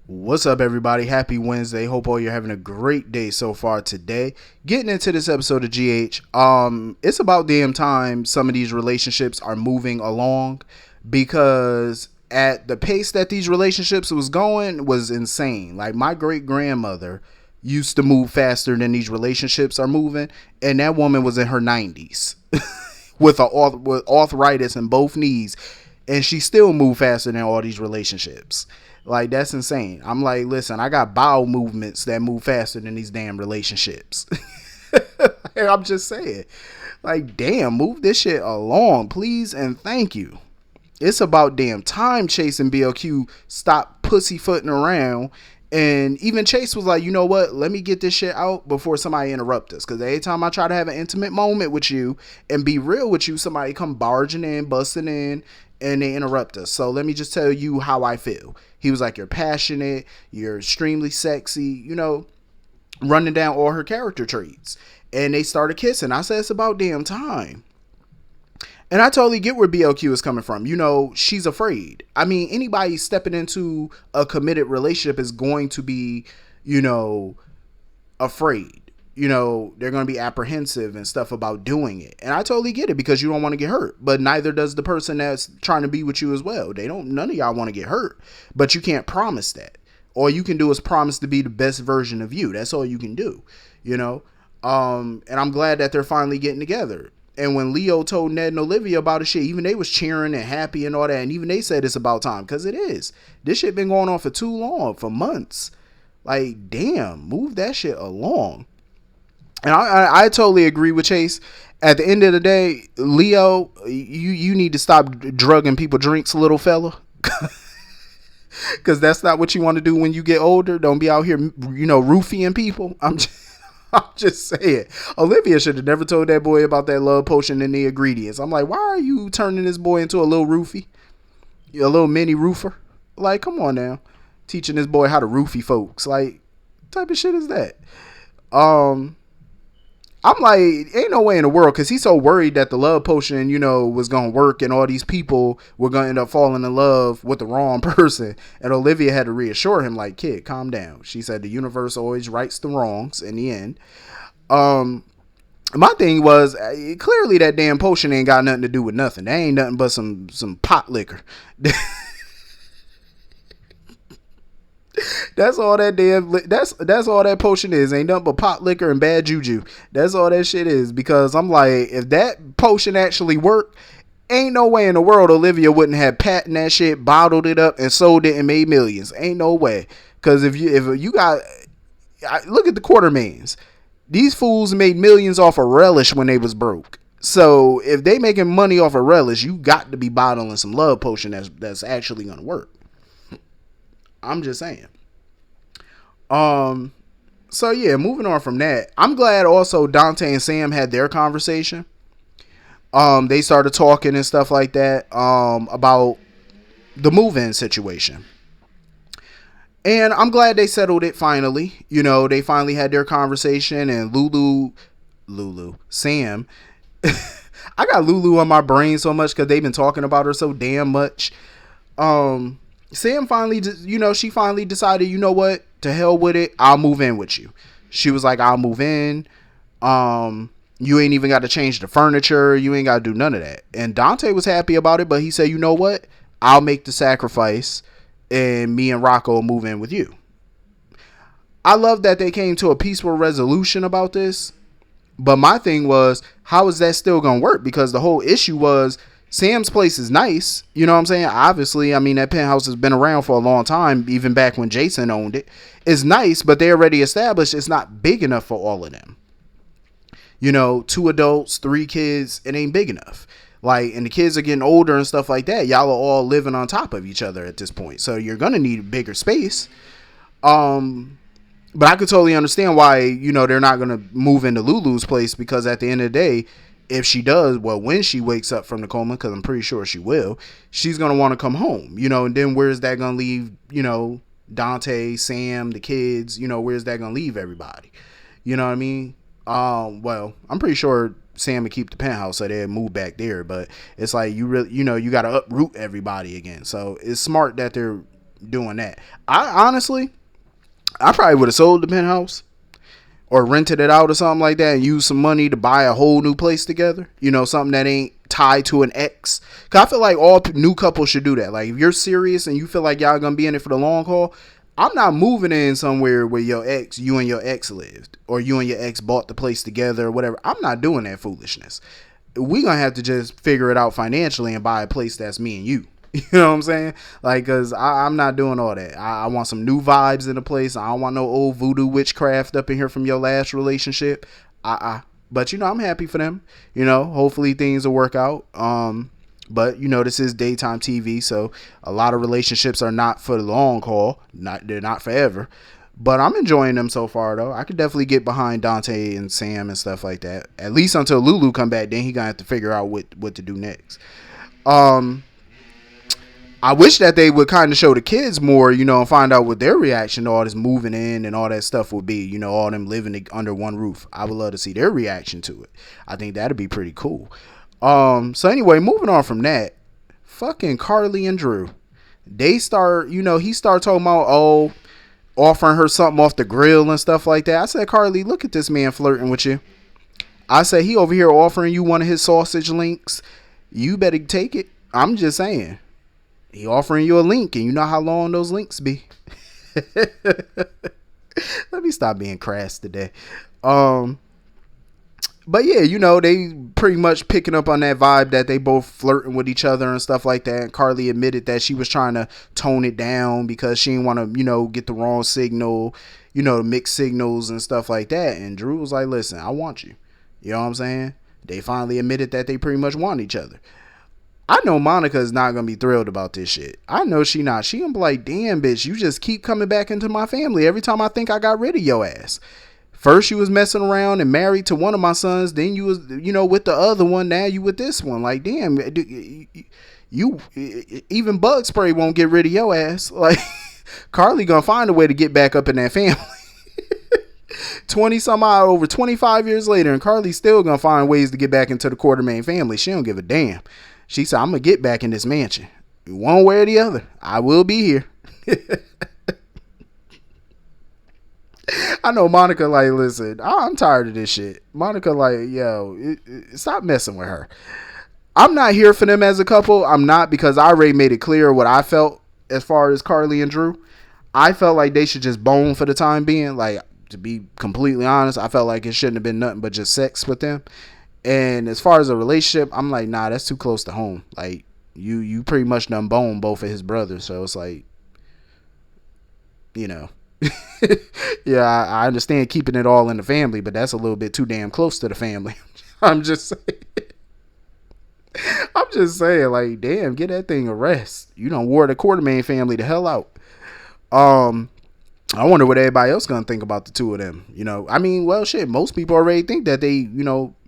What's up, everybody? Happy Wednesday. Hope all you're having a great day so far today. Getting into this episode of GH, it's about damn time some of these relationships are moving along, because at the pace that these relationships was going was insane. Like, my great grandmother used to move faster than these relationships are moving, and that woman was in her 90s with arthritis in both knees, and she still moved faster than all these relationships. Like, that's insane. I'm like, listen, I got bowel movements that move faster than these damn relationships. I'm just saying. Like, damn, move this shit along, please, and thank you. It's about damn time chasing BLQ. Stop pussyfooting around. And even Chase was like, you know what? Let me get this shit out before somebody interrupt us. Because every time I try to have an intimate moment with you and be real with you, somebody come barging in, busting in, and they interrupt us. So let me just tell you how I feel. He was like, you're passionate, you're extremely sexy, running down all her character traits. And they started kissing. I said, it's about damn time. And I totally get where BLQ is coming from. She's afraid. I mean, anybody stepping into a committed relationship is going to be, afraid. They're going to be apprehensive and stuff about doing it. And I totally get it, because you don't want to get hurt. But neither does the person that's trying to be with you as well. None of y'all want to get hurt. But you can't promise that. All you can do is promise to be the best version of you. That's all you can do, And I'm glad that they're finally getting together. And when Leo told Ned and Olivia about the shit, even they was cheering and happy and all that. And even they said it's about time, because it is. This shit been going on for too long, for months. Like, damn, move that shit along. And I totally agree with Chase. At the end of the day, Leo, you need to stop drugging people drinks, little fella. Because that's not what you want to do when you get older. Don't be out here, roofing people. I'm just saying. Olivia should have never told that boy about that love potion and the ingredients. I'm like, why are you turning this boy into a little roofie? A little mini roofer? Like, come on now. Teaching this boy how to roofie folks. Like, what type of shit is that? I'm like, ain't no way in the world, because he's so worried that the love potion, was going to work and all these people were going to end up falling in love with the wrong person. And Olivia had to reassure him, like, kid, calm down. She said the universe always rights the wrongs in the end. My thing was, clearly that damn potion ain't got nothing to do with nothing. That ain't nothing but some pot liquor. That's all that that's all that potion is. Ain't nothing but pot liquor and bad juju. That's all that shit is. Because I'm like, if that potion actually worked, ain't no way in the world Olivia wouldn't have patented that shit, bottled it up, and sold it and made millions. Ain't no way. Because if you got, look at the Quartermains. These fools made millions off of relish when they was broke. So if they making money off of relish, you got to be bottling some love potion that's actually gonna work. I'm just saying. So yeah, moving on from that, I'm glad also Dante and Sam had their conversation. They started talking and stuff like that, about the move-in situation. And I'm glad they settled it finally. They finally had their conversation, and Sam, I got Lulu on my brain so much because they've been talking about her so damn much. Sam finally, she finally decided, you know what, to hell with it, I'll move in with you. She was like, I'll move in. You ain't even got to change the furniture. You ain't got to do none of that. And Dante was happy about it, but he said, you know what, I'll make the sacrifice, and me and Rocco will move in with you. I love that they came to a peaceful resolution about this. But my thing was, how is that still going to work? Because the whole issue was, Sam's place is nice. You know what I'm saying? Obviously, I mean, that penthouse has been around for a long time, even back when Jason owned it. It's nice, but they already established it's not big enough for all of them. 2 adults, 3 kids, it ain't big enough. Like, and the kids are getting older and stuff like that. Y'all are all living on top of each other at this point. So you're going to need a bigger space. But I could totally understand why, they're not going to move into Lulu's place, because at the end of the day, if she does, well, when she wakes up from the coma, because I'm pretty sure she will, she's going to want to come home, and then where's that going to leave, Dante, Sam, the kids, where's that going to leave everybody? You know what I mean? Well, I'm pretty sure Sam would keep the penthouse, so they'd move back there, but it's like, you really, you got to uproot everybody again. So it's smart that they're, doing that. I probably would have sold the penthouse or rented it out or something like that and used some money to buy a whole new place together. Something that ain't tied to an ex. Cause I feel like all new couples should do that. Like if you're serious and you feel like y'all gonna be in it for the long haul, I'm not moving in somewhere where you and your ex lived, or you and your ex bought the place together or whatever. I'm not doing that foolishness. We gonna have to just figure it out financially and buy a place that's me and you. You know what I'm saying? Like, cause I'm not doing all that. I want some new vibes in the place. I don't want no old voodoo witchcraft up in here from your last relationship. But I'm happy for them. Hopefully things will work out. But this is daytime TV, so a lot of relationships are not for the long haul. They're not forever. But I'm enjoying them so far, though. I could definitely get behind Dante and Sam and stuff like that. At least until Lulu come back, then he gonna have to figure out what to do next. I wish that they would kind of show the kids more, and find out what their reaction to all this moving in and all that stuff would be. All them living under one roof. I would love to see their reaction to it. I think that'd be pretty cool. So anyway, moving on from that, fucking Carly and Drew, they start, he started talking about, offering her something off the grill and stuff like that. I said, Carly, look at this man flirting with you. I said, he over here offering you one of his sausage links. You better take it. I'm just saying. He offering you a link, and you know how long those links be. Let me stop being crass today. But yeah, they pretty much picking up on that vibe that they both flirting with each other and stuff like that. And Carly admitted that she was trying to tone it down because she didn't want to, get the wrong signal, mixed signals and stuff like that. And Drew was like, listen, I want you. You know what I'm saying? They finally admitted that they pretty much want each other. I know Monica is not going to be thrilled about this shit. I know she not. She gonna be like, damn, bitch, you just keep coming back into my family every time I think I got rid of your ass. First you was messing around and married to one of my sons. Then you was, with the other one. Now you with this one. Like, damn, you even bug spray won't get rid of your ass. Like, Carly gonna find a way to get back up in that family. 20 some odd, over 25 years later, and Carly's still gonna find ways to get back into the Quartermain family. She don't give a damn. She said, I'm gonna get back in this mansion. One way or the other. I will be here. I know Monica like, listen, I'm tired of this shit. Monica like, yo, stop messing with her. I'm not here for them as a couple. I'm not, because I already made it clear what I felt as far as Carly and Drew. I felt like they should just bone for the time being. Like, to be completely honest, I felt like it shouldn't have been nothing but just sex with them. And as far as a relationship, I'm like, nah, that's too close to home. Like, you pretty much done boned both of his brothers. So it's like, yeah, I understand keeping it all in the family, but that's a little bit too damn close to the family. I'm just saying, like, damn, get that thing a rest. You done wore the Quartermain family the hell out. I wonder what everybody else gonna think about the two of them. I mean, well, shit, most people already think that they,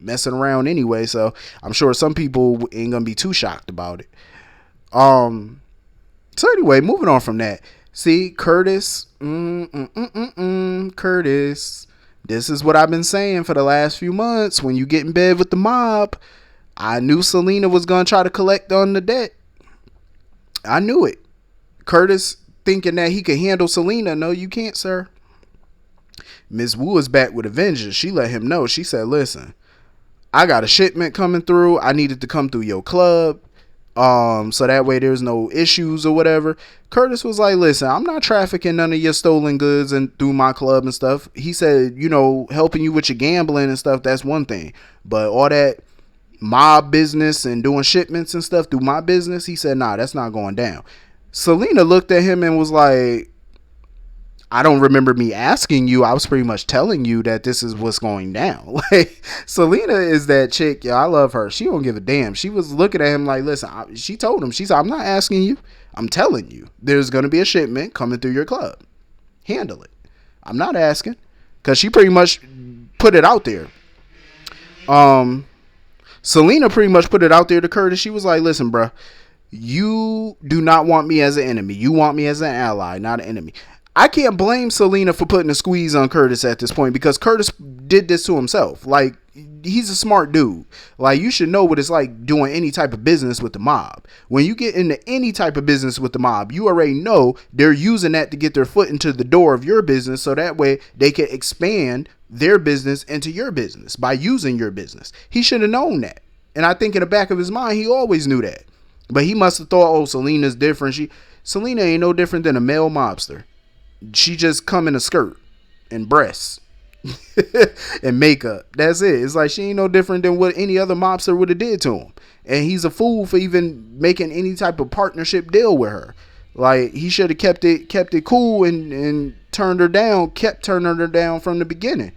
messing around anyway. So I'm sure some people ain't gonna be too shocked about it. So anyway, moving on from that. See, Curtis, Curtis, this is what I've been saying for the last few months. When you get in bed with the mob, I knew Selena was going to try to collect on the debt. I knew it. Curtis thinking that he could handle Selena. No, you can't, sir. Miss Wu is back with a vengeance. She let him know. She said, listen, I got a shipment coming through. I needed to come through your club. So that way there's no issues or whatever. Curtis was like, listen, I'm not trafficking none of your stolen goods and through my club and stuff. He said, helping you with your gambling and stuff, that's one thing. But all that mob business and doing shipments and stuff through my business, he said, nah, that's not going down. Selena looked at him and was like, I don't remember me asking you. I was pretty much telling you that this is what's going down. Like, Selena is that chick. Yeah, I love her. She don't give a damn. She was looking at him like, listen, she told him, she said, I'm not asking you. I'm telling you, there's going to be a shipment coming through your club. Handle it. I'm not asking, because she pretty much put it out there. Selena pretty much put it out there to Curtis. She was like, listen, bruh, you do not want me as an enemy. You want me as an ally, not an enemy. I can't blame Selena for putting a squeeze on Curtis at this point, because Curtis did this to himself. Like, he's a smart dude. Like, you should know what it's like doing any type of business with the mob. When you get into any type of business with the mob, you already know they're using that to get their foot into the door of your business, so that way they can expand their business into your business by using your business. He should have known that. And I think in the back of his mind, he always knew that. But he must have thought, oh, Selena's different. Selena ain't no different than a male mobster. She just come in a skirt and breasts. And makeup. That's it. It's like she ain't no different than what any other mobster would have did to him. And he's a fool for even making any type of partnership deal with her. Like, he should have kept it cool and turned her down, kept turning her down from the beginning.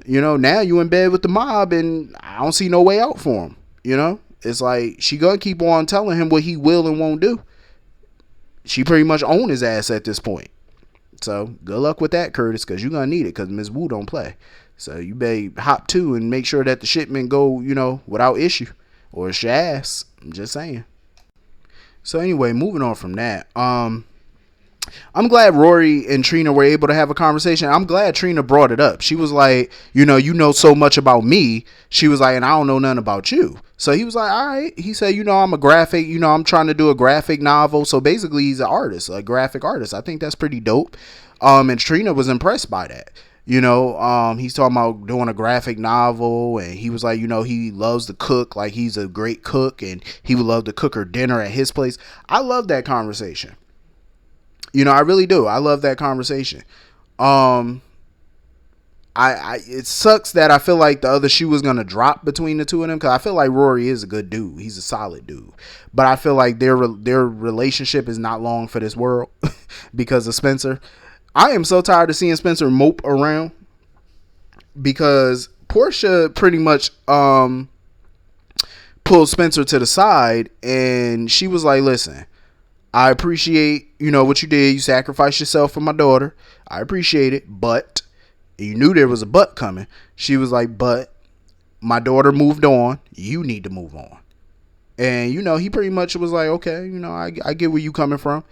You know, now you in bed with the mob and I don't see no way out for him. You know, it's like she gonna keep on telling him what he will and won't do. She pretty much own his ass at this point. So good luck with that, Curtis, because you're going to need it, because Ms. Wu don't play. So you better hop to and make sure that the shipment go, you know, without issue. Or it's your ass. I'm just saying. So anyway, moving on from that. I'm glad Rory and Trina were able to have a conversation. I'm glad Trina brought it up. She was like, you know so much about me. She was like, and I don't know nothing about you. So he was like, all right. He said, I'm a graphic, I'm trying to do a graphic novel. So basically he's an artist, a graphic artist. I think that's pretty dope. And Trina was impressed by that. He's talking about doing a graphic novel, and he was like, he loves to cook. Like, he's a great cook and he would love to cook her dinner at his place. I love that conversation. I really do. I love that conversation. It sucks that I feel like the other shoe was going to drop between the two of them, because I feel like Rory is a good dude. He's a solid dude. But I feel like their relationship is not long for this world because of Spencer. I am so tired of seeing Spencer mope around, because Portia pretty much pulled Spencer to the side, and she was like, listen, I appreciate, what you did. You sacrificed yourself for my daughter. I appreciate it, but you knew there was a but coming. She was like, but my daughter moved on. You need to move on. And, he pretty much was like, okay, I get where you coming from.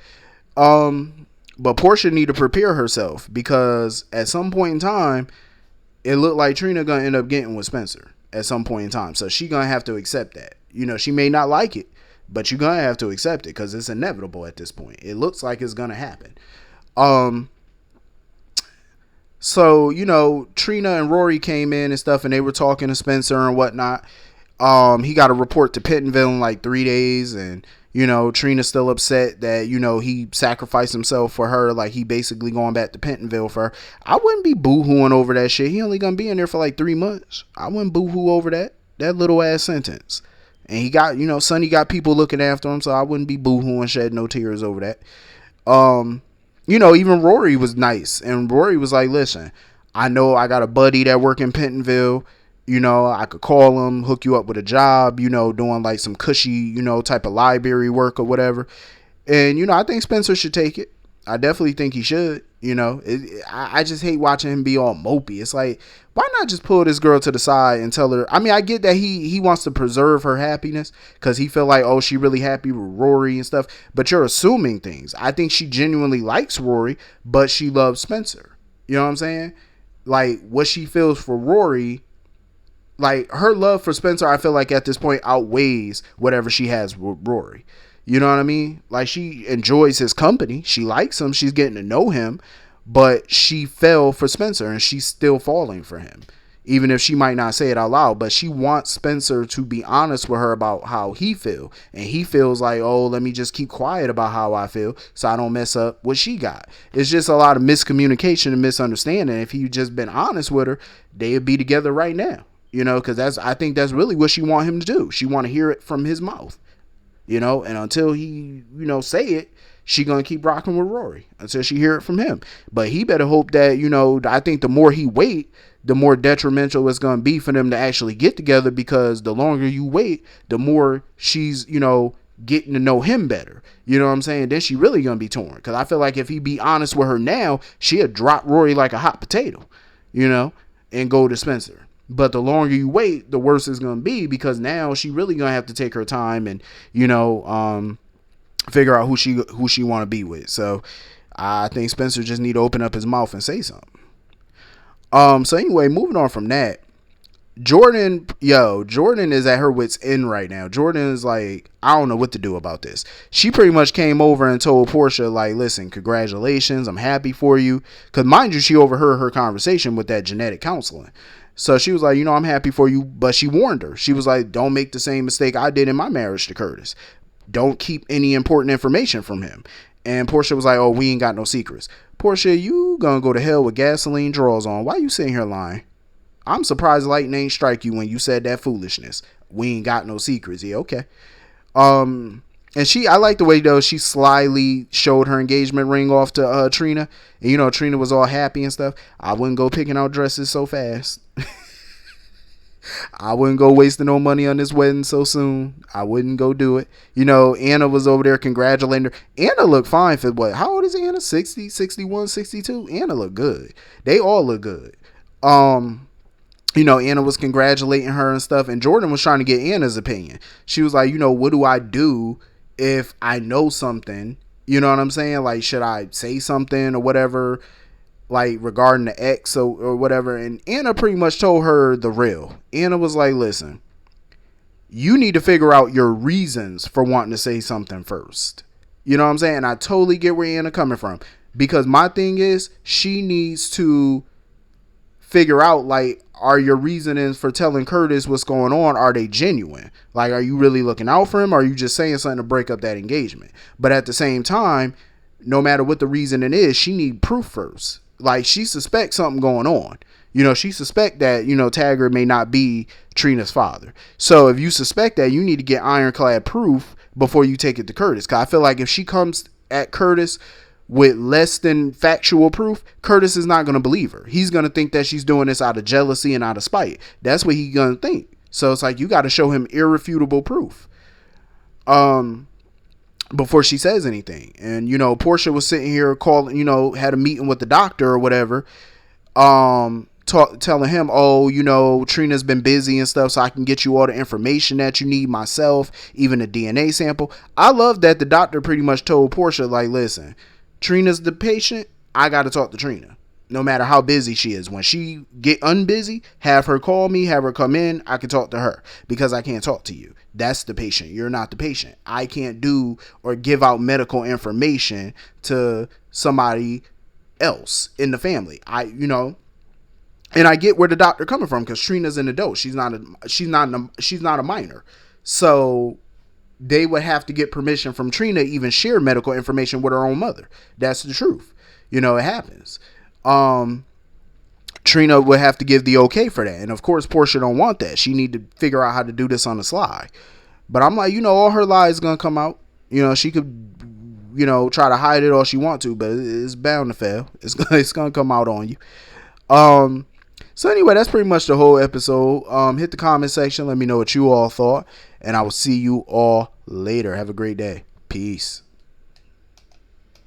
But Portia need to prepare herself, because at some point in time, it looked like Trina gonna end up getting with Spencer at some point in time. So she gonna have to accept that. She may not like it, but you're gonna have to accept it, because it's inevitable at this point. It looks like it's gonna happen. So, Trina and Rory came in and stuff, and they were talking to Spencer and whatnot. He got a report to Pentonville in like 3 days, and Trina's still upset that, he sacrificed himself for her. Like, he basically going back to Pentonville for her. I wouldn't be boo-hooing over that shit. He only gonna be in there for like 3 months. I wouldn't boo-hoo over that little ass sentence. And he got, Sonny got people looking after him, so I wouldn't be boo-hooing, shed no tears over that. Even Rory was nice. And Rory was like, listen, I know I got a buddy that work in Pentonville. I could call him, hook you up with a job, doing like some cushy, type of library work or whatever. And, I think Spencer should take it. I definitely think he should. I just hate watching him be all mopey. It's like, why not just pull this girl to the side and tell her? I mean, I get that he wants to preserve her happiness, because he feel like, oh, she really happy with Rory and stuff. But you're assuming things. I think she genuinely likes Rory, but she loves Spencer. You know what I'm saying? Like, what she feels for Rory, like, her love for Spencer, I feel like at this point outweighs whatever she has with Rory. You know what I mean? Like, she enjoys his company. She likes him. She's getting to know him. But she fell for Spencer, and she's still falling for him. Even if she might not say it out loud. But she wants Spencer to be honest with her about how he feel. And he feels like, oh, let me just keep quiet about how I feel, so I don't mess up what she got. It's just a lot of miscommunication and misunderstanding. If he just been honest with her, they'd be together right now. Because I think that's really what she want him to do. She want to hear it from his mouth. And until he, say it, she gonna keep rocking with Rory until she hear it from him. But he better hope that, I think the more he wait, the more detrimental it's gonna be for them to actually get together, because the longer you wait, the more she's, getting to know him better. You know what I'm saying? Then she really gonna be torn. Because I feel like if he be honest with her now, she'll drop Rory like a hot potato, and go to Spencer. But the longer you wait, the worse it's going to be, because now she really going to have to take her time and, figure out who she want to be with. So I think Spencer just need to open up his mouth and say something. So anyway, moving on from that, Jordan is at her wit's end right now. Jordan is like, I don't know what to do about this. She pretty much came over and told Portia, like, listen, congratulations, I'm happy for you. Because mind you, she overheard her conversation with that genetic counseling. So she was like, I'm happy for you. But she warned her. She was like, don't make the same mistake I did in my marriage to Curtis. Don't keep any important information from him. And Portia was like, oh, we ain't got no secrets. Portia, you gonna go to hell with gasoline drawers on. Why you sitting here lying? I'm surprised lightning ain't strike you when you said that foolishness. We ain't got no secrets. Yeah, okay. And I like the way though she slyly showed her engagement ring off to Trina. And Trina was all happy and stuff. I wouldn't go picking out dresses so fast. I wouldn't go wasting no money on this wedding so soon. I wouldn't go do it. Anna was over there congratulating her. Anna looked fine for what? How old is Anna? 60, 61, 62? Anna looked good. They all look good. Anna was congratulating her and stuff, and Jordan was trying to get Anna's opinion. She was like, what do I do if I know something? You know what I'm saying? Like, should I say something or whatever, like regarding the ex or whatever? And Anna pretty much told her the real. Anna was like, listen, you need to figure out your reasons for wanting to say something first. You know what I'm saying? And I totally get where Anna coming from, because my thing is she needs to figure out, like, are your reasonings for telling Curtis what's going on, are they genuine? Like, are you really looking out for him, or are you just saying something to break up that engagement? But at the same time, no matter what the reasoning is, she need proof first. Like, she suspects something going on. She suspect that, Taggart may not be Trina's father. So if you suspect that, you need to get ironclad proof before you take it to Curtis. Because I feel like if she comes at Curtis with less than factual proof, Curtis is not going to believe her. He's going to think that she's doing this out of jealousy and out of spite. That's what he's going to think. So it's like, you got to show him irrefutable proof before she says anything. And, Portia was sitting here calling, had a meeting with the doctor or whatever, telling him, oh, Trina's been busy and stuff, so I can get you all the information that you need myself, even a DNA sample. I love that the doctor pretty much told Portia, like, listen, Trina's the patient. I got to talk to Trina, no matter how busy she is. When she get unbusy, have her call me, have her come in. I can talk to her, because I can't talk to you. That's the patient. You're not the patient. I can't do or give out medical information to somebody else in the family. And I get where the doctor coming from, because Trina's an adult. She's not a minor. So they would have to get permission from Trina to even share medical information with her own mother. That's the truth. It happens. Trina would have to give the okay for that. And of course, Portia don't want that. She need to figure out how to do this on the sly. But I'm like, all her lies going to come out. She could, try to hide it all she want to, but it's bound to fail. It's going to come out on you. So anyway, that's pretty much the whole episode. Hit the comment section. Let me know what you all thought. And I will see you all later. Have a great day. Peace.